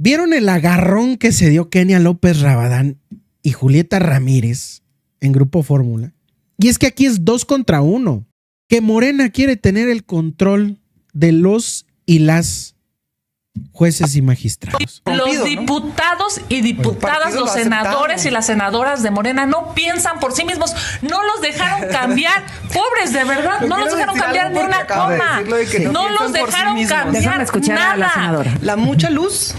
¿Vieron el agarrón que se dio Kenia López Rabadán y Julieta Ramírez en Grupo Fórmula? Y es que aquí es 2 contra 1. Que Morena quiere tener el control de los y las jueces y magistrados. Los diputados y diputadas, los senadores y las senadoras de Morena no piensan por sí mismos. No los dejaron cambiar. Pobres, de verdad, no los dejaron cambiar ni una coma. No los dejaron cambiar nada. A la senadora. La mucha luz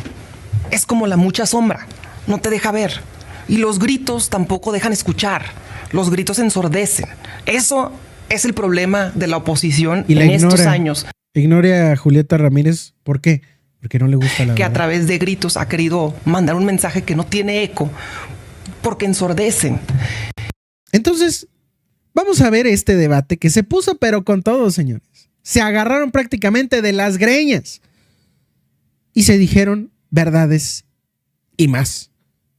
es como la mucha sombra. No te deja ver. Y los gritos tampoco dejan escuchar. Los gritos ensordecen. Eso es el problema de la oposición en estos años. Ignora a Julieta Ramírez. ¿Por qué? Porque no le gusta la que verdad. A través de gritos ha querido mandar un mensaje que no tiene eco, porque ensordecen. Entonces, vamos a ver este debate que se puso pero con todo, señores. Se agarraron prácticamente de las greñas y se dijeron verdades y más.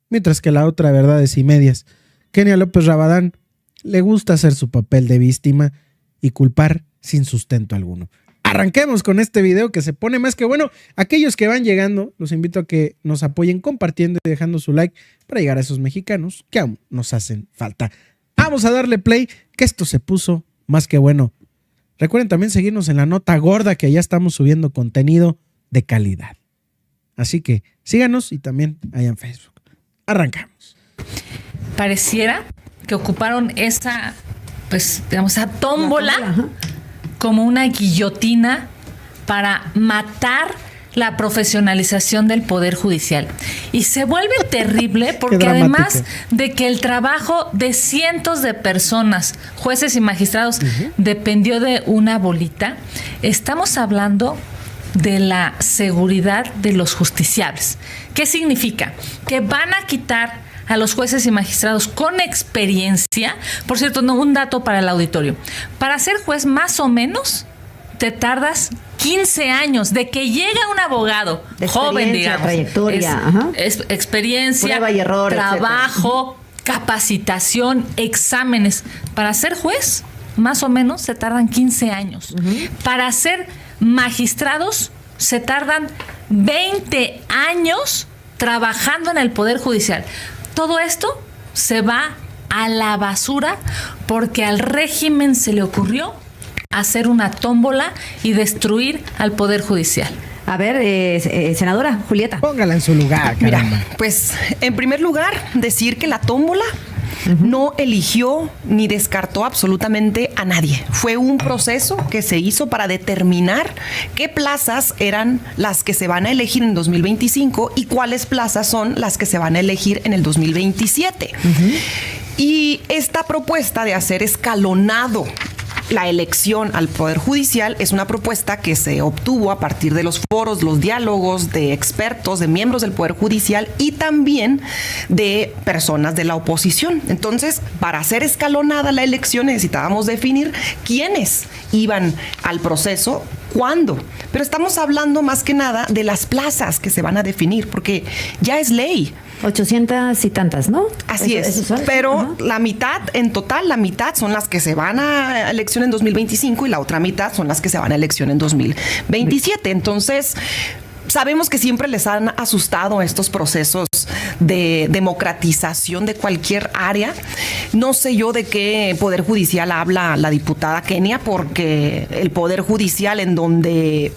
Mientras que la otra, verdades y medias. Kenia López Rabadán le gusta hacer su papel de víctima y culpar sin sustento alguno. Arranquemos con este video que se pone más que bueno. Aquellos que van llegando, los invito a que nos apoyen compartiendo y dejando su like para llegar a esos mexicanos que aún nos hacen falta. Vamos a darle play, que esto se puso más que bueno. Recuerden también seguirnos en La Nota Gorda, que ya estamos subiendo contenido de calidad. Así que síganos y también allá en Facebook. Arrancamos. Pareciera que ocuparon esa, pues, digamos, esa tómbola como una guillotina para matar la profesionalización del Poder Judicial. Y se vuelve terrible porque además de que el trabajo de cientos de personas, jueces y magistrados, dependió de una bolita, estamos hablando de la seguridad de los justiciables. ¿Qué significa? Que van a quitar a los jueces y magistrados con experiencia. Por cierto, no, un dato para el auditorio. Para ser juez, más o menos, te tardas 15 años de que llega un abogado joven, digamos. Trayectoria, experiencia, prueba y error, trabajo, capacitación, exámenes. Para ser juez, más o menos, se tardan 15 años. Para ser magistrados, se tardan 20 años trabajando en el Poder Judicial. Todo esto se va a la basura porque al régimen se le ocurrió hacer una tómbola y destruir al Poder Judicial. A ver, senadora Julieta. Póngala en su lugar, caramba. Mira, pues, en primer lugar, decir que la tómbola no eligió ni descartó absolutamente a nadie. Fue un proceso que se hizo para determinar qué plazas eran las que se van a elegir en 2025 y cuáles plazas son las que se van a elegir en el 2027. Y esta propuesta de hacer escalonado la elección al Poder Judicial es una propuesta que se obtuvo a partir de los foros, los diálogos de expertos, de miembros del Poder Judicial y también de personas de la oposición. Entonces, para hacer escalonada la elección necesitábamos definir quiénes iban al proceso, cuándo. Pero estamos hablando más que nada de las plazas que se van a definir, porque ya es ley. 800 y tantas, ¿no? Así es, pero la mitad, en total, la mitad son las que se van a elección en 2025 y la otra mitad son las que se van a elección en 2027. Entonces, sabemos que siempre les han asustado estos procesos de democratización de cualquier área. No sé yo de qué Poder Judicial habla la diputada Kenia, porque el Poder Judicial en donde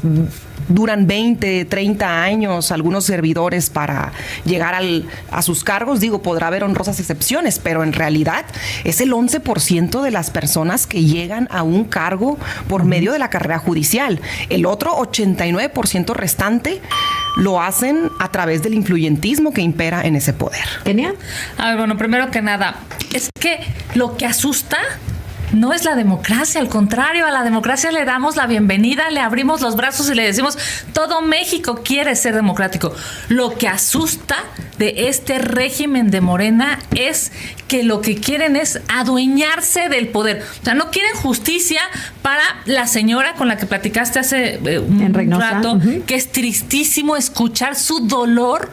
duran 20, 30 años algunos servidores para llegar a sus cargos, digo, podrá haber honrosas excepciones, pero en realidad es el 11% de las personas que llegan a un cargo por medio de la carrera judicial. El otro 89% restante lo hacen a través del influyentismo que impera en ese poder. ¿Kenia? A ver, bueno, primero que nada, es que lo que asusta no es la democracia, al contrario, a la democracia le damos la bienvenida, le abrimos los brazos y le decimos, todo México quiere ser democrático. Lo que asusta de este régimen de Morena es que lo que quieren es adueñarse del poder. O sea, no quieren justicia para la señora con la que platicaste hace un rato, que es tristísimo escuchar su dolor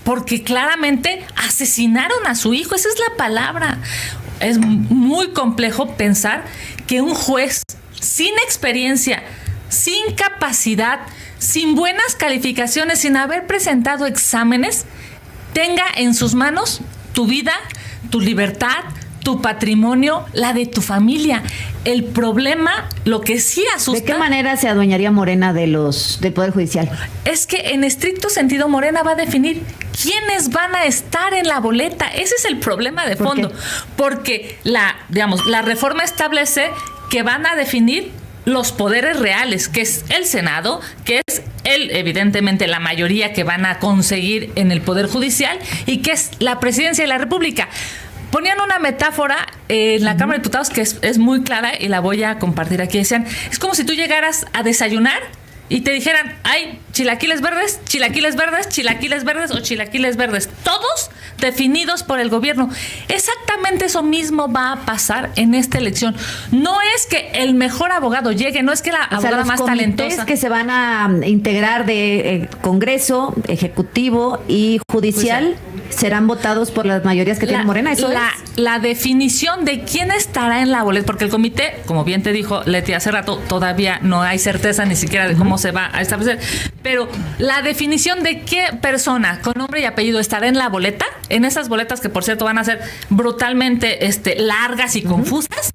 porque claramente asesinaron a su hijo, esa es la palabra. Es muy complejo pensar que un juez sin experiencia, sin capacidad, sin buenas calificaciones, sin haber presentado exámenes, tenga en sus manos tu vida, tu libertad, tu patrimonio, la de tu familia. El problema, lo que sí asusta... ¿De qué manera se adueñaría Morena del Poder Judicial? Es que en estricto sentido Morena va a definir quiénes van a estar en la boleta. Ese es el problema de fondo. Porque la reforma establece que van a definir los poderes reales, que es el Senado, que es evidentemente la mayoría que van a conseguir en el Poder Judicial, y que es la Presidencia de la República. Ponían una metáfora en la Cámara de Diputados que es muy clara y la voy a compartir aquí. Decían, es como si tú llegaras a desayunar y te dijeran, hay chilaquiles verdes, chilaquiles verdes, chilaquiles verdes o chilaquiles verdes, todos definidos por el gobierno. Exactamente eso mismo va a pasar en esta elección. No es que el mejor abogado llegue, no es que la abogada más talentosa. Los que se van a integrar de Congreso, Ejecutivo y Judicial serán votados por las mayorías que tiene Morena. ¿Eso es? La definición de quién estará en la boleta, porque el comité, como bien te dijo Leti hace rato, todavía no hay certeza ni siquiera de cómo se va a establecer, pero la definición de qué persona con nombre y apellido estará en la boleta, en esas boletas que por cierto van a ser brutalmente largas y confusas,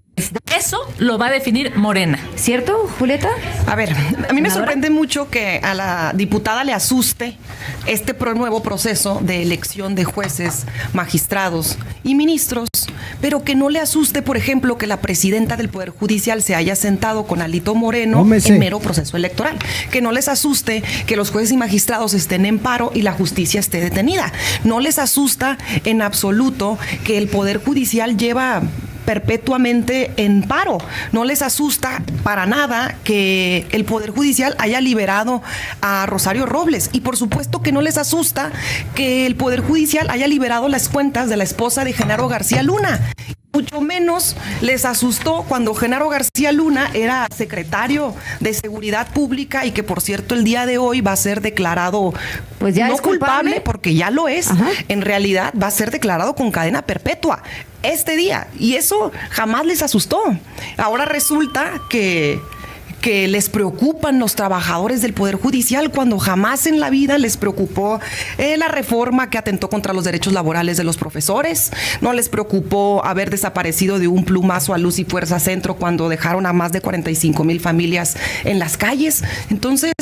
eso lo va a definir Morena. ¿Cierto, Julieta? A ver, a mí me sorprende mucho que a la diputada le asuste este nuevo proceso de elección de jueces, magistrados y ministros, pero que no le asuste, por ejemplo, que la presidenta del Poder Judicial se haya sentado con Alito Moreno en mero proceso electoral. Que no les asuste que los jueces y magistrados estén en paro y la justicia esté detenida. No les asusta en absoluto que el Poder Judicial lleva perpetuamente en paro. No les asusta para nada que el Poder Judicial haya liberado a Rosario Robles, y por supuesto que no les asusta que el Poder Judicial haya liberado las cuentas de la esposa de Genaro García Luna. Mucho menos les asustó cuando Genaro García Luna era secretario de Seguridad Pública y que, por cierto, el día de hoy va a ser declarado pues ya no es culpable, porque ya lo es. Ajá. En realidad va a ser declarado con cadena perpetua este día, y eso jamás les asustó. Ahora resulta que les preocupan los trabajadores del Poder Judicial cuando jamás en la vida les preocupó la reforma que atentó contra los derechos laborales de los profesores. No les preocupó haber desaparecido de un plumazo a Luz y Fuerza Centro cuando dejaron a más de 45,000 familias en las calles. Entonces,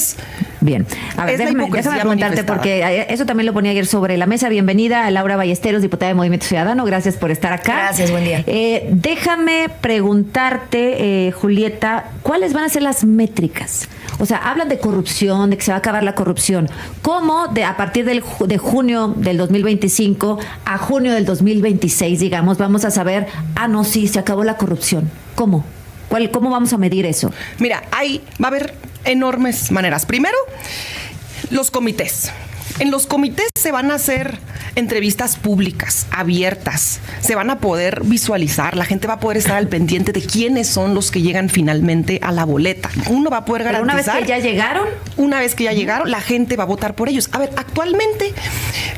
bien, a ver, déjame preguntarte, porque eso también lo ponía ayer sobre la mesa. Bienvenida a Laura Ballesteros, diputada de Movimiento Ciudadano. Gracias por estar acá. Gracias, buen día. Déjame preguntarte, Julieta, ¿cuáles van a ser las métricas? O sea, hablan de corrupción, de que se va a acabar la corrupción. ¿Cómo a partir de junio del 2025 a junio del 2026, digamos, vamos a saber, no, sí, se acabó la corrupción? ¿Cómo? ¿Cómo vamos a medir eso? Mira, va a haber enormes maneras. Primero, los comités. En los comités se van a hacer entrevistas públicas, abiertas. Se van a poder visualizar. La gente va a poder estar al pendiente de quiénes son los que llegan finalmente a la boleta. Uno va a poder garantizar. ¿Pero una vez que ya llegaron? Una vez que ya llegaron, la gente va a votar por ellos. A ver, actualmente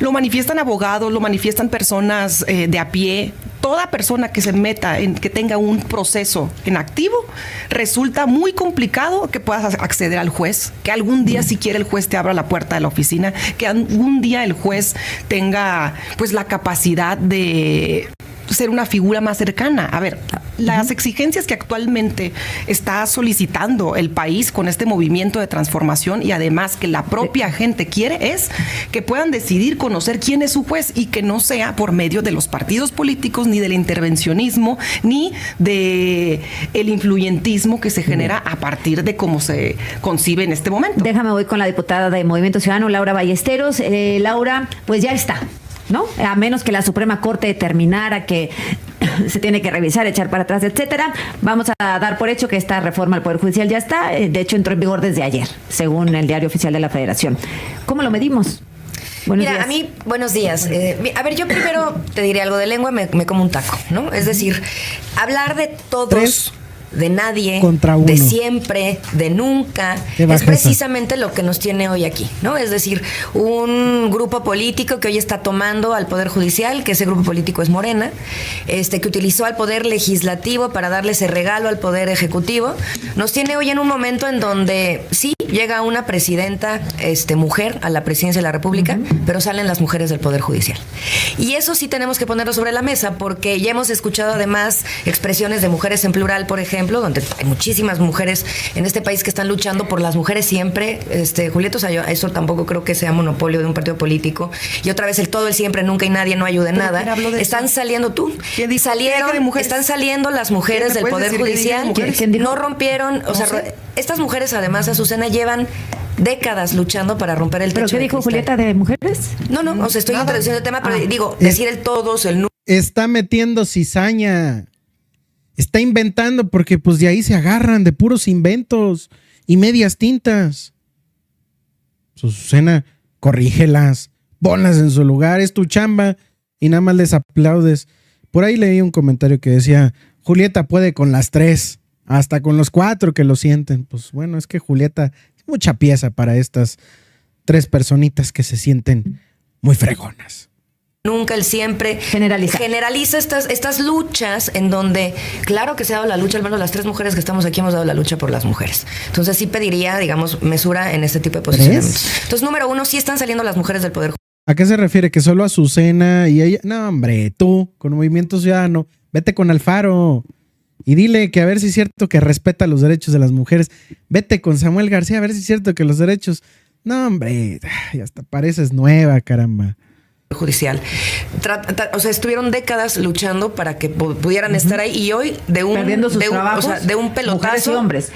lo manifiestan abogados, lo manifiestan personas de a pie. Toda persona que se meta que tenga un proceso en activo, resulta muy complicado que puedas acceder al juez, que algún día siquiera el juez te abra la puerta de la oficina, que algún día el juez tenga pues la capacidad de ser una figura más cercana. A ver, las exigencias que actualmente está solicitando el país con este movimiento de transformación, y además que la propia gente quiere, es que puedan decidir conocer quién es su juez, y que no sea por medio de los partidos políticos, ni del intervencionismo, ni de el influyentismo que se genera a partir de cómo se concibe en este momento. Déjame voy con la diputada de Movimiento Ciudadano, Laura Ballesteros. Laura, pues ya está, ¿no? A menos que la Suprema Corte determinara que se tiene que revisar, echar para atrás, etcétera. Vamos a dar por hecho que esta reforma al Poder Judicial ya está. De hecho, entró en vigor desde ayer, según el Diario Oficial de la Federación. ¿Cómo lo medimos? Buenos días. A mí, buenos días. A ver, yo primero te diré algo de lengua, me como un taco, ¿no? Es decir, hablar de todos, de nadie, de siempre, de nunca, es precisamente lo que nos tiene hoy aquí, ¿no? Es decir, un grupo político que hoy está tomando al Poder Judicial, que ese grupo político es Morena, que utilizó al Poder Legislativo para darle ese regalo al Poder Ejecutivo, nos tiene hoy en un momento en donde, sí, llega una presidenta mujer a la presidencia de la República, pero salen las mujeres del Poder Judicial. Y eso sí tenemos que ponerlo sobre la mesa, porque ya hemos escuchado además expresiones de mujeres en plural, por ejemplo, donde hay muchísimas mujeres en este país que están luchando por las mujeres siempre. Julieta, o sea, yo eso tampoco creo que sea monopolio de un partido político. Y otra vez el todo, el siempre, nunca y nadie no ayuda en nada. Están saliendo están saliendo las mujeres del Poder Judicial. No rompieron, o sea, estas mujeres además, Azucena, llevan décadas luchando para romper el techo. ¿Pero qué dijo Julieta de mujeres? No, o sea, estoy introduciendo el tema, pero digo, decir el todos, el no. Está metiendo cizaña. Está inventando, porque pues de ahí se agarran, de puros inventos y medias tintas. Azucena, corrígelas, ponlas en su lugar, es tu chamba, y nada más les aplaudes. Por ahí leí un comentario que decía, Julieta puede con las 3, hasta con los 4 que lo sienten. Pues bueno, es que Julieta es mucha pieza para estas 3 personitas que se sienten muy fregonas. Nunca, el siempre generaliza estas luchas en donde, claro que se ha dado la lucha, al menos las 3 mujeres que estamos aquí hemos dado la lucha por las mujeres. Entonces sí pediría, digamos, mesura en este tipo de posicionamientos. Entonces, número 1, sí están saliendo las mujeres del Poder. ¿A qué se refiere? ¿Que solo Azucena y ella? No, hombre, tú, con Movimiento Ciudadano, vete con Alfaro y dile que a ver si es cierto que respeta los derechos de las mujeres. Vete con Samuel García a ver si es cierto que los derechos... No, hombre, hasta pareces nueva, caramba. Judicial. O sea, estuvieron décadas luchando para que pudieran estar ahí, y hoy perdiendo sus trabajos, o sea, de un pelotazo. Mujeres y hombres.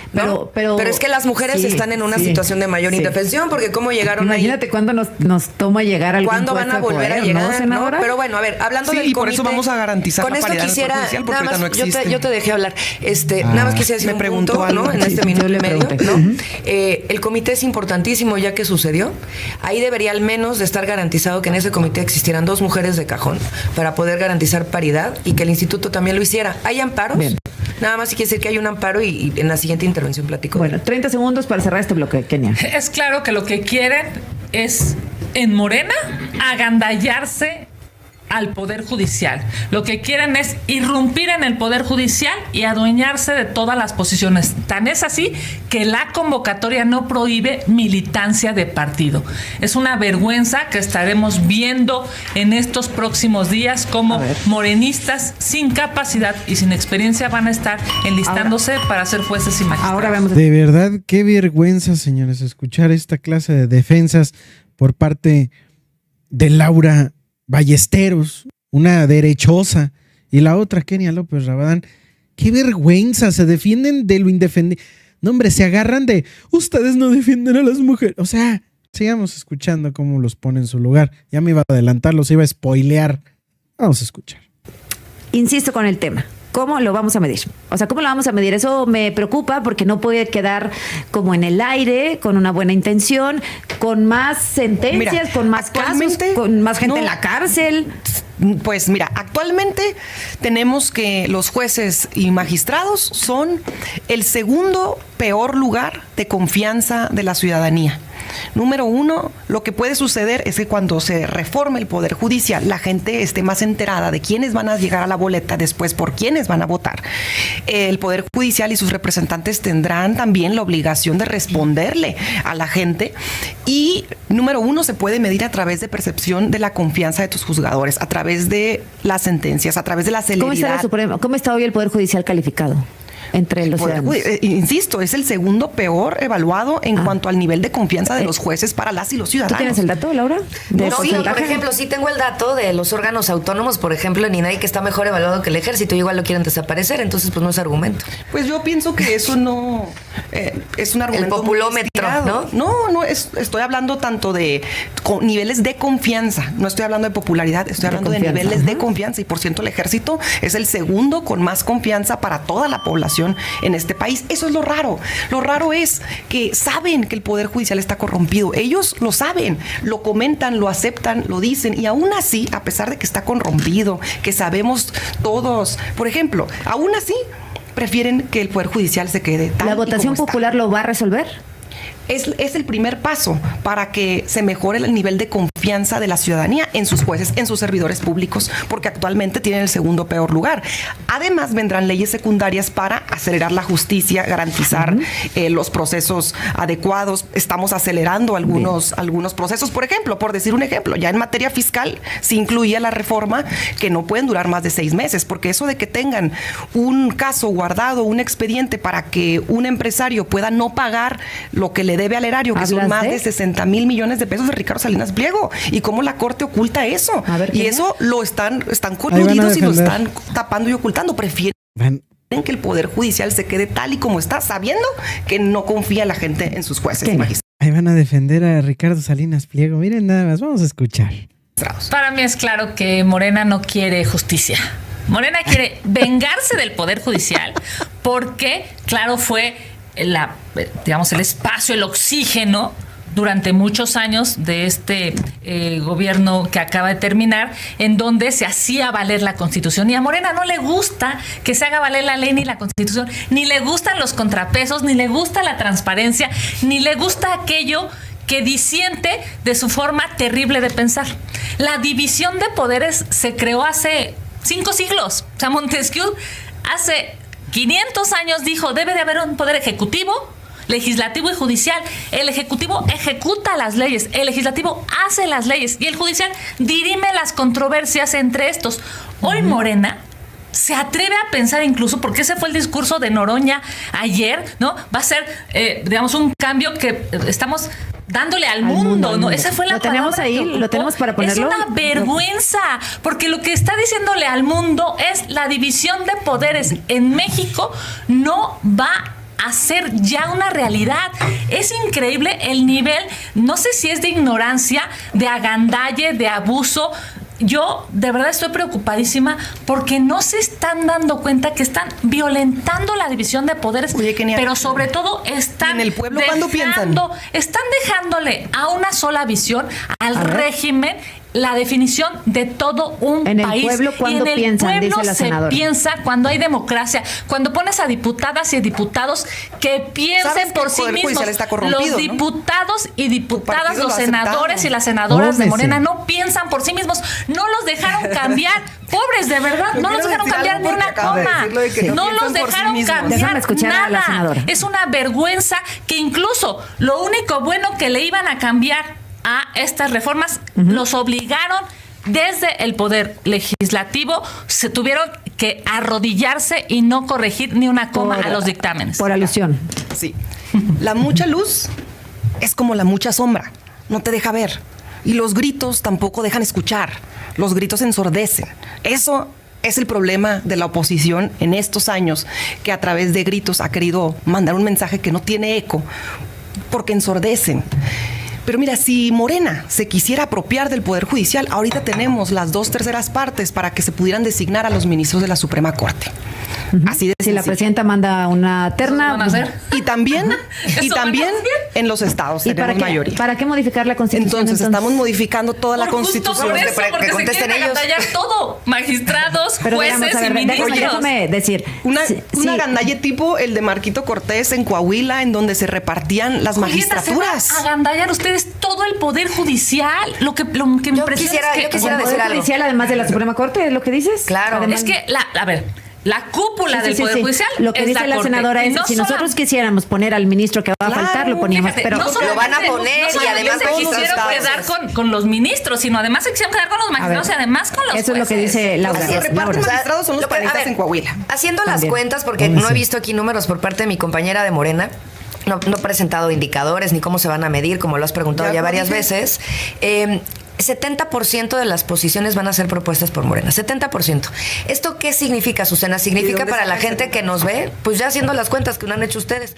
Pero es que las mujeres están en una situación de mayor indefensión, porque cómo llegaron Imagínate cuándo nos toma llegar algún ¿cuándo van a volver a llegar? ¿No? Pero bueno, a ver, hablando del comité, por eso vamos a garantizar la paridad quisiera, judicial, porque ahorita no existe. yo te dejé hablar. Nada más quisiera decir un punto, ¿no? En este minuto y medio, ¿no? El comité es importantísimo, ya que sucedió. Ahí debería al menos de estar garantizado que en ese comité existieran 2 mujeres de cajón para poder garantizar paridad, y que el instituto también lo hiciera. ¿Hay amparos? Bien. Nada más quiere decir que hay un amparo, y en la siguiente intervención platico. Bueno, 30 segundos para cerrar este bloque, Kenia. Es claro que lo que quieren es, en Morena, agandallarse al Poder Judicial. Lo que quieren es irrumpir en el Poder Judicial y adueñarse de todas las posiciones. Tan es así que la convocatoria no prohíbe militancia de partido. Es una vergüenza que estaremos viendo en estos próximos días, como morenistas sin capacidad y sin experiencia van a estar enlistándose para ser jueces y magistrados. Ahora vemos. De verdad, qué vergüenza, señores, escuchar esta clase de defensas por parte de Laura Ballesteros, una derechosa, y la otra, Kenia López Rabadán. Qué vergüenza, se defienden de lo indefendible. No, hombre, se agarran de, ustedes no defienden a las mujeres. O sea, sigamos escuchando cómo los pone en su lugar. Ya me iba a adelantar, los iba a spoilear. Vamos a escuchar. Insisto con el tema. ¿Cómo lo vamos a medir? O sea, ¿cómo lo vamos a medir? Eso me preocupa, porque no puede quedar como en el aire, con una buena intención, con más sentencias, con más casos, con más gente en la cárcel. Pues mira, actualmente tenemos que los jueces y magistrados son el segundo peor lugar de confianza de la ciudadanía. Número 1, lo que puede suceder es que cuando se reforme el Poder Judicial, la gente esté más enterada de quiénes van a llegar a la boleta, después por quiénes van a votar. El Poder Judicial y sus representantes tendrán también la obligación de responderle a la gente. Y número 1, se puede medir a través de percepción de la confianza de tus juzgadores, a través de las sentencias, a través de la celeridad. ¿Cómo está hoy el Poder Judicial calificado entre los ciudadanos? Insisto, es el segundo peor evaluado en cuanto al nivel de confianza de los jueces para las y los ciudadanos. ¿Tú tienes el dato, Laura? Sí, por ejemplo, sí tengo el dato de los órganos autónomos, por ejemplo, en INAI, que está mejor evaluado que el Ejército, y igual lo quieren desaparecer, entonces pues no es argumento. Pues yo pienso que eso no es un argumento. El populómetro, ¿no? No, estoy hablando tanto de niveles de confianza, no estoy hablando de popularidad, estoy hablando de niveles de confianza, y por ciento el Ejército es el segundo con más confianza para toda la población en este país. Eso es lo raro. Lo raro es que saben que el Poder Judicial está corrompido. Ellos lo saben, lo comentan, lo aceptan, lo dicen, y aún así, a pesar de que está corrompido, que sabemos todos, por ejemplo, aún así prefieren que el Poder Judicial se quede tal. ¿La votación popular lo va a resolver? Es el primer paso para que se mejore el nivel de confianza confianza de la ciudadanía en sus jueces, en sus servidores públicos, porque actualmente tienen el segundo peor lugar. Además, vendrán leyes secundarias para acelerar la justicia, garantizar los procesos adecuados. Estamos acelerando algunos procesos. Por ejemplo, por decir un ejemplo, ya en materia fiscal se incluía la reforma que no pueden durar más de 6 meses, porque eso de que tengan un caso guardado, un expediente para que un empresario pueda no pagar lo que le debe al erario, que son más de 60,000 millones de pesos de Ricardo Salinas Pliego, y cómo la Corte oculta eso. Y eso lo están coludidos y lo están tapando y ocultando. Prefieren que el Poder Judicial se quede tal y como está, sabiendo que no confía la gente en sus jueces y magistrados. Ahí van a defender a Ricardo Salinas Pliego. Miren nada más, vamos a escuchar. Para mí es claro que Morena no quiere justicia. Morena quiere vengarse del Poder Judicial porque, claro, fue el espacio, el oxígeno durante muchos años de este gobierno que acaba de terminar, en donde se hacía valer la Constitución. Y a Morena no le gusta que se haga valer la ley ni la Constitución, ni le gustan los contrapesos, ni le gusta la transparencia, ni le gusta aquello que disiente de su forma terrible de pensar. La división de poderes se creó hace 5 siglos. O sea, Montesquieu hace 500 años dijo, debe de haber un poder ejecutivo, legislativo y judicial. El ejecutivo ejecuta las leyes, el legislativo hace las leyes y el judicial dirime las controversias entre estos. Hoy Morena se atreve a pensar incluso, porque ese fue el discurso de Noroña ayer, ¿no? Va a ser, un cambio que estamos dándole al mundo, ¿no? Esa fue la palabra. ¿Lo tenemos ahí? ¿Lo tenemos para ponerlo? Es una vergüenza, porque lo que está diciéndole al mundo es la división de poderes en México no va a ser ya una realidad. Es increíble el nivel, no sé si es de ignorancia, de agandalle, de abuso. Yo de verdad estoy preocupadísima porque no se están dando cuenta que están violentando la división de poderes. Oye, pero sobre todo están en el pueblo cuando piensan, están dejándole a una sola visión al régimen la definición de todo un en país. El pueblo, cuando piensan, dice la senadora. Se piensa cuando hay democracia, cuando pones a diputadas y diputados que piensen por sí mismos. Los diputados y diputadas, los senadores y las senadoras de Morena no piensan por sí mismos. No los dejaron cambiar. Pobres, de verdad, no los dejaron cambiar ni una coma. No los dejaron cambiar nada. Es una vergüenza que incluso lo único bueno que le iban a cambiar a estas reformas los obligaron desde el poder legislativo, se tuvieron que arrodillarse y no corregir ni una coma a los dictámenes. Por alusión. Sí. La mucha luz es como la mucha sombra, no te deja ver. Y los gritos tampoco dejan escuchar, los gritos ensordecen. Eso es el problema de la oposición en estos años, que a través de gritos ha querido mandar un mensaje que no tiene eco, porque ensordecen. Pero mira, si Morena se quisiera apropiar del Poder Judicial, ahorita tenemos las 2/3 partes para que se pudieran designar a los ministros de la Suprema Corte. Así de si la presidenta manda una terna. ¿Van a hacer? Y también en los estados tenemos mayoría. ¿Para qué modificar la Constitución? Entonces estamos modificando toda la Constitución. Por eso, porque se quieren agandallar todo. Magistrados, jueces y ministros. Déjame decir. Una gandalle tipo el de Marquito Cortés en Coahuila, en donde se repartían las magistraturas. Se va a agandallar ustedes todo el Poder Judicial. Lo que me impresiona es que yo quisiera decir algo. Judicial, además de la Suprema Corte, ¿es lo que dices? Claro. Además, es que, la cúpula del Poder Judicial. Lo que dice la senadora es, si nosotros quisiéramos poner al ministro que va a faltar, lo poníamos. Fíjate, pero lo van a poner y además se quisieron quedar con los ministros, sino además se quisieron quedar con los magistrados y además con los eso jueces. es lo que dice Laura. Los que reparten magistrados son los panistas en Coahuila. Haciendo las cuentas, porque no he visto aquí números por parte de mi compañera de Morena. No he presentado indicadores ni cómo se van a medir, como lo has preguntado ya varias veces. 70% de las posiciones van a ser propuestas por Morena. 70%. ¿Esto qué significa, Susana? Significa para la gente que nos ve, pues ya haciendo las cuentas que no han hecho ustedes,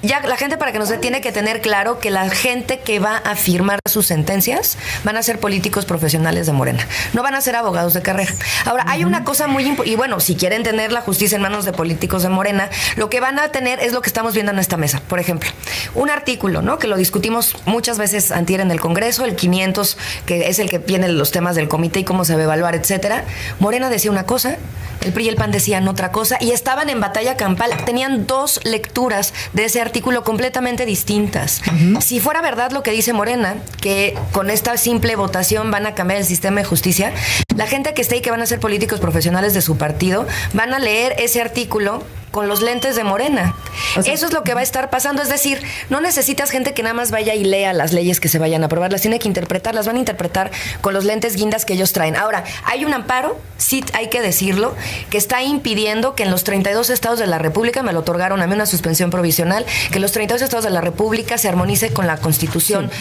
ya la gente para que nos ve tiene que tener claro que la gente que va a firmar sus sentencias van a ser políticos profesionales de Morena. No van a ser abogados de carrera. Ahora, hay una cosa muy importante, y bueno, si quieren tener la justicia en manos de políticos de Morena, lo que van a tener es lo que estamos viendo en esta mesa. Por ejemplo, un artículo, ¿no? Que lo discutimos muchas veces antier en el Congreso, el 500 Diputados, que es el que viene los temas del comité y cómo se va a evaluar, etcétera, Morena decía una cosa, el PRI y el PAN decían otra cosa y estaban en batalla campal. Tenían 2 lecturas de ese artículo completamente distintas. Si fuera verdad lo que dice Morena, que con esta simple votación van a cambiar el sistema de justicia, la gente que esté ahí, que van a ser políticos profesionales de su partido, van a leer ese artículo con los lentes de Morena. O sea, eso es lo que va a estar pasando. Es decir, no necesitas gente que nada más vaya y lea las leyes que se vayan a aprobar, las tiene que interpretar, las van a interpretar con los lentes guindas que ellos traen. Ahora, hay un amparo, sí hay que decirlo, que está impidiendo que en los 32 estados de la República, me lo otorgaron a mí una suspensión provisional, que los 32 estados de la República se armonice con la Constitución,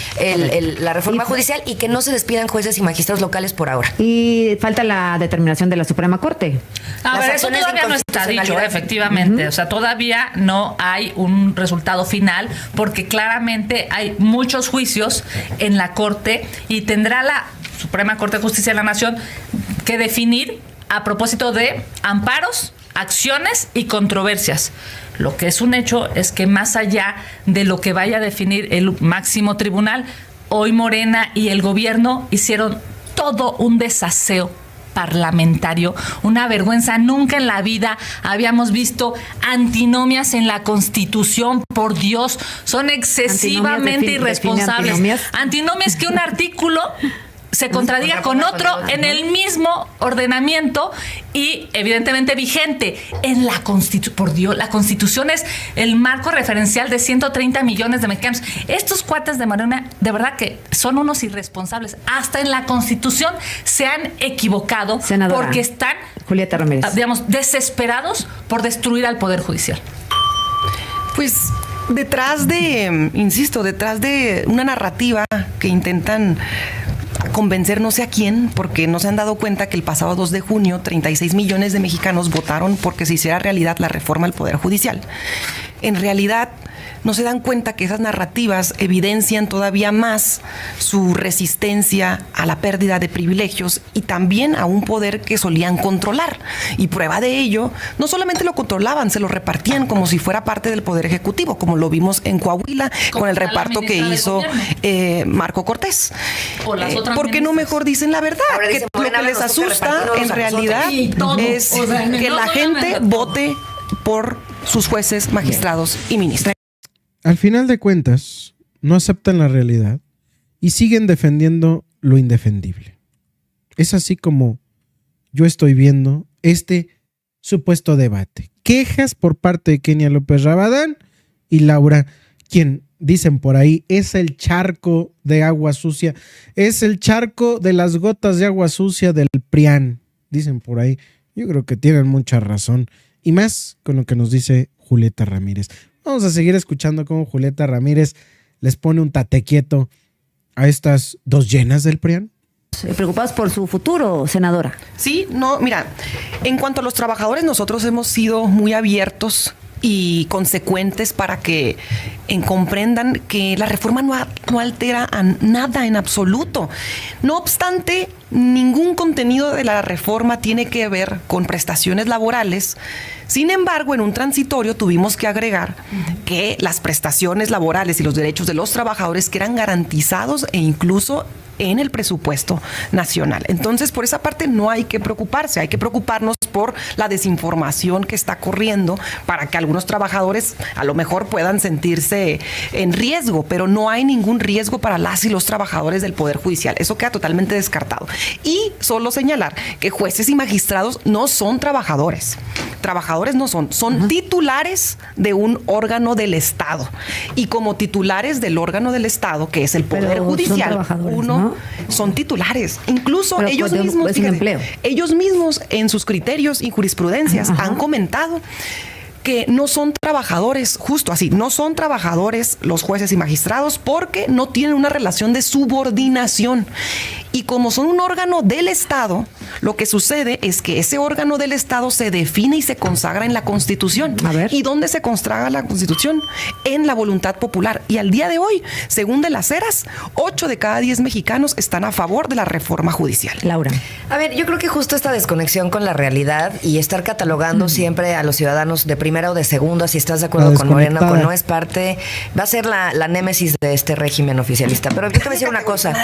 la reforma judicial, y que no se despidan jueces y magistrados locales por ahora. Y falta la determinación de la Suprema Corte. A ver, eso todavía no está dicho, efectivamente. O sea, todavía no hay un resultado final porque claramente hay muchos juicios en la Corte y tendrá la Suprema Corte de Justicia de la Nación que definir a propósito de amparos, acciones y controversias. Lo que es un hecho es que más allá de lo que vaya a definir el máximo tribunal, hoy Morena y el gobierno hicieron todo un desaseo parlamentario, una vergüenza. Nunca en la vida habíamos visto antinomias en la Constitución. Por Dios, son excesivamente irresponsables. Antinomias que un artículo se contradiga con otro en el mismo ordenamiento y evidentemente vigente en la Constitución. Por Dios, la Constitución es el marco referencial de 130 millones de mexicanos. Estos cuates de Morena, de verdad que son unos irresponsables. Hasta en la Constitución se han equivocado, senadora, porque están, Julieta Ramírez, digamos, desesperados por destruir al Poder Judicial. Pues detrás de una narrativa que intentan convencer no sé a quién, porque no se han dado cuenta que el pasado 2 de junio 36 millones de mexicanos votaron porque se hiciera realidad la reforma al Poder Judicial. En realidad no se dan cuenta que esas narrativas evidencian todavía más su resistencia a la pérdida de privilegios y también a un poder que solían controlar. Y prueba de ello, no solamente lo controlaban, se lo repartían como si fuera parte del Poder Ejecutivo, como lo vimos en Coahuila con el reparto que hizo Marco Cortés. ¿Por qué no mejor dicen la verdad? Que lo que les asusta en realidad es que la gente vote por sus jueces, magistrados y ministros. Al final de cuentas, no aceptan la realidad y siguen defendiendo lo indefendible. Es así como yo estoy viendo este supuesto debate. Quejas por parte de Kenia López Rabadán y Laura, quien, dicen por ahí, es el charco de agua sucia, es el charco de las gotas de agua sucia del PRIAN, dicen por ahí. Yo creo que tienen mucha razón, y más con lo que nos dice Julieta Ramírez. Vamos a seguir escuchando cómo Julieta Ramírez les pone un tate quieto a estas 2 llenas del PRIAN. Preocupados por su futuro, senadora. Sí, no, mira, en cuanto a los trabajadores, nosotros hemos sido muy abiertos y consecuentes para que comprendan que la reforma no altera a nada en absoluto. No obstante, ningún contenido de la reforma tiene que ver con prestaciones laborales. Sin embargo, en un transitorio tuvimos que agregar que las prestaciones laborales y los derechos de los trabajadores quedan garantizados e incluso en el presupuesto nacional. Entonces, por esa parte no hay que preocuparse, hay que preocuparnos por la desinformación que está corriendo para que algunos trabajadores a lo mejor puedan sentirse en riesgo, pero no hay ningún riesgo para las y los trabajadores del Poder Judicial. Eso queda totalmente descartado. Y solo señalar que jueces y magistrados no son trabajadores. Trabajadores no son titulares de un órgano del Estado. Y como titulares del órgano del Estado, que es el Poder Judicial, son titulares. Incluso ellos mismos en sus criterios y jurisprudencias han comentado que no son trabajadores, justo así, no son trabajadores los jueces y magistrados porque no tienen una relación de subordinación. Y como son un órgano del Estado, Lo que sucede es que ese órgano del Estado se define y se consagra en la Constitución. A ver. ¿Y dónde se consagra la Constitución? En la voluntad popular. Y al día de hoy, según de las Heras, 8 de cada 10 mexicanos están a favor de la reforma judicial. Laura. A ver, yo creo que justo esta desconexión con la realidad y estar catalogando siempre a los ciudadanos de primera o de segunda, si estás de acuerdo con Morena o no es parte, va a ser la némesis de este régimen oficialista. Pero yo te voy a decir una cosa.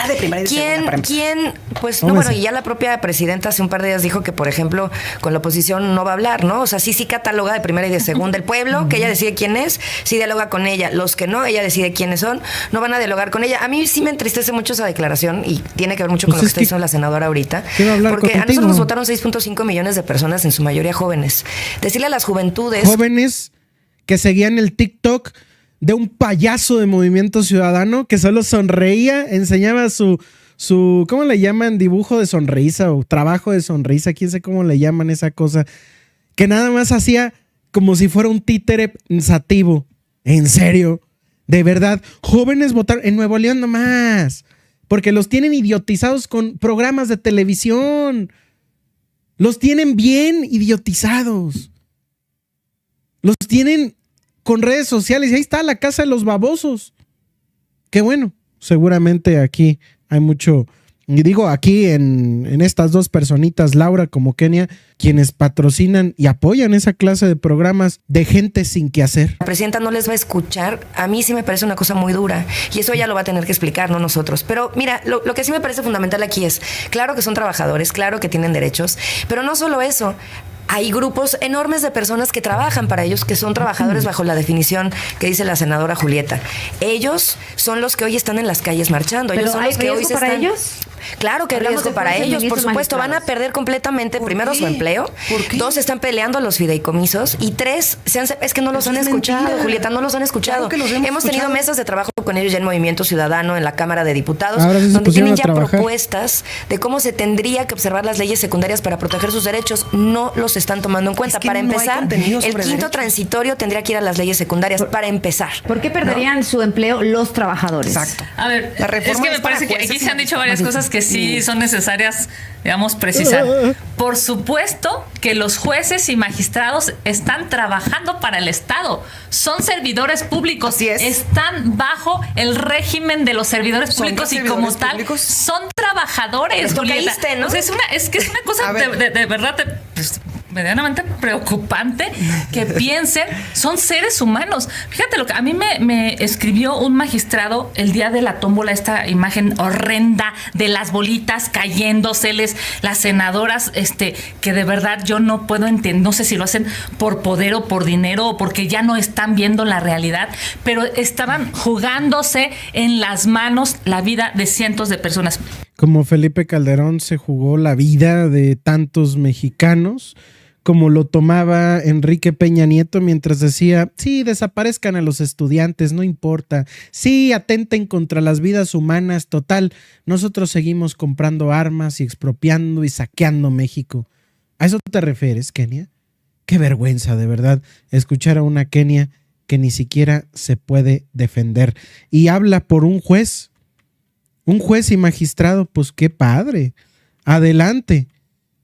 ¿Quién? Pues no, bueno, y ya la propia presidenta hace un par de días dijo que, por ejemplo, con la oposición no va a hablar, ¿no? O sea, sí cataloga de primera y de segunda el pueblo, que ella decide quién es, sí dialoga con ella. Los que no, ella decide quiénes son, no van a dialogar con ella. A mí sí me entristece mucho esa declaración y tiene que ver mucho con lo que está diciendo la senadora ahorita. Porque a nosotros nos votaron 6.5 millones de personas, en su mayoría jóvenes. Decirle a las juventudes... Jóvenes que seguían el TikTok de un payaso de Movimiento Ciudadano que solo sonreía, enseñaba su ¿cómo le llaman? Dibujo de sonrisa o trabajo de sonrisa, quién sé cómo le llaman esa cosa, que nada más hacía como si fuera un títere pensativo. En serio, de verdad, jóvenes votaron en Nuevo León nomás, porque los tienen idiotizados con programas de televisión. Los tienen bien idiotizados. Los tienen con redes sociales. Y ahí está la casa de los babosos. Qué bueno. Seguramente aquí hay mucho... Y digo aquí en estas dos personitas, Laura como Kenia, quienes patrocinan y apoyan esa clase de programas de gente sin qué hacer. La presidenta no les va a escuchar. A mí sí me parece una cosa muy dura y eso ella lo va a tener que explicar, no nosotros. Pero mira, lo que sí me parece fundamental aquí es, claro que son trabajadores, claro que tienen derechos, pero no solo eso. Hay grupos enormes de personas que trabajan para ellos, que son trabajadores bajo la definición que dice la senadora Julieta. Ellos son los que hoy están en las calles marchando. Ellos son los que hoy se para están... ellos? Claro que hay riesgo para ellos, por supuesto. Van a perder completamente, primero, su empleo. Dos, están peleando los fideicomisos. Y tres, es que no los han escuchado, Julieta, no los han escuchado. Claro que hemos tenido mesas de trabajo con ellos ya en Movimiento Ciudadano, en la Cámara de Diputados, sí donde tienen ya propuestas de cómo se tendría que observar las leyes secundarias para proteger sus derechos. No los están tomando en cuenta. Para empezar, el quinto transitorio tendría que ir a las leyes secundarias, para empezar. ¿Por qué perderían su empleo los trabajadores? Exacto. A ver, La reforma es que me parece que aquí se han dicho varias cosas que sí son necesarias, digamos, precisar. Por supuesto que los jueces y magistrados están trabajando para el Estado. Son servidores públicos. Así es. Están bajo el régimen de los servidores públicos y como tal son trabajadores. Esto caíste, ¿no? O sea, es una cosa de verdad medianamente preocupante que piensen, son seres humanos. Fíjate lo que a mí me escribió un magistrado el día de la tómbola, esta imagen horrenda de las bolitas cayéndoseles, las senadoras, que de verdad yo no puedo entender, no sé si lo hacen por poder o por dinero o porque ya no están viendo la realidad, pero estaban jugándose en las manos la vida de cientos de personas. Como Felipe Calderón se jugó la vida de tantos mexicanos, como lo tomaba Enrique Peña Nieto mientras decía, sí, desaparezcan a los estudiantes, no importa, sí, atenten contra las vidas humanas, total, nosotros seguimos comprando armas y expropiando y saqueando México. ¿A eso te refieres, Kenia? Qué vergüenza, de verdad, escuchar a una Kenia que ni siquiera se puede defender y habla por un juez y magistrado. Pues qué padre, adelante,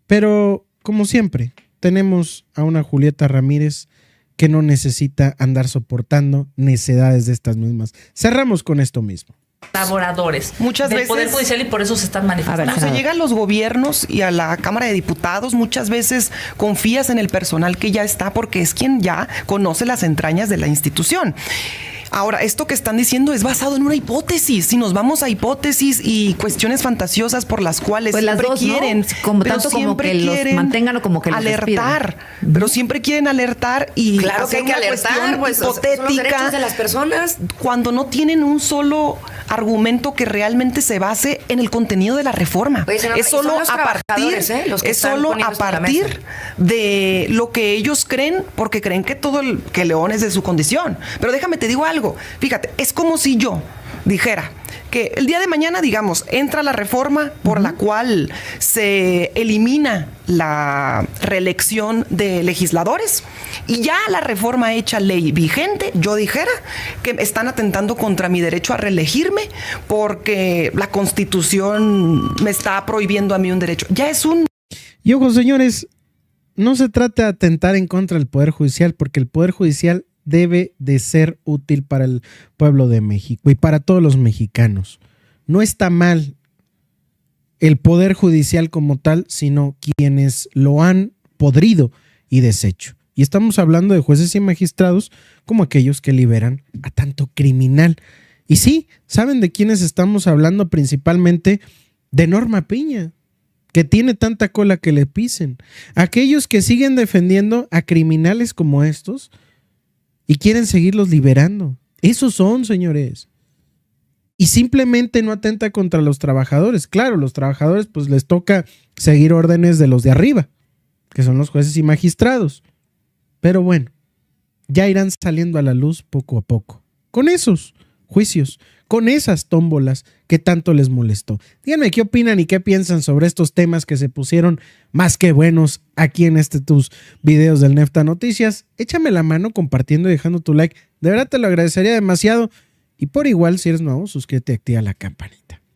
pero como siempre tenemos a una Julieta Ramírez que no necesita andar soportando necedades de estas mismas. Cerramos con esto mismo. Colaboradores muchas del veces, Poder Judicial y por eso se están manifestando. Cuando se llega a los gobiernos y a la Cámara de Diputados, muchas veces confías en el personal que ya está porque es quien ya conoce las entrañas de la institución. Ahora, esto que están diciendo es basado en una hipótesis. Si nos vamos a hipótesis y cuestiones fantasiosas por las cuales pues siempre las dos, quieren, ¿no? Como tanto como que los mantengan o como que los alertar, pero siempre quieren alertar y claro que hay que alertar, pues hipotética, son los derechos de las personas, cuando no tienen un solo argumento que realmente se base en el contenido de la reforma. Pues, es solo a partir de lo que ellos creen, porque creen que que León es de su condición. Pero déjame te digo algo. Fíjate, es como si yo dijera que el día de mañana, digamos, entra la reforma por la cual se elimina la reelección de legisladores y ya la reforma hecha ley vigente, yo dijera que están atentando contra mi derecho a reelegirme porque la Constitución me está prohibiendo a mí un derecho. Ya es un Y ojo, señores, no se trata de atentar en contra del Poder Judicial, porque el Poder Judicial debe de ser útil para el pueblo de México y para todos los mexicanos. No está mal el Poder Judicial como tal, sino quienes lo han podrido y deshecho. Y estamos hablando de jueces y magistrados como aquellos que liberan a tanto criminal. Y sí, ¿saben de quiénes estamos hablando? Principalmente de Norma Piña, que tiene tanta cola que le pisen. Aquellos que siguen defendiendo a criminales como estos y quieren seguirlos liberando. Esos son, señores. Y simplemente no atenta contra los trabajadores. Claro, los trabajadores pues les toca seguir órdenes de los de arriba, que son los jueces y magistrados. Pero bueno, ya irán saliendo a la luz poco a poco. Con esos juicios, con esas tómbolas que tanto les molestó. Díganme qué opinan y qué piensan sobre estos temas que se pusieron más que buenos aquí en tus videos del Nefta Noticias. Échame la mano compartiendo y dejando tu like. De verdad te lo agradecería demasiado. Y por igual, si eres nuevo, suscríbete y activa la campanita.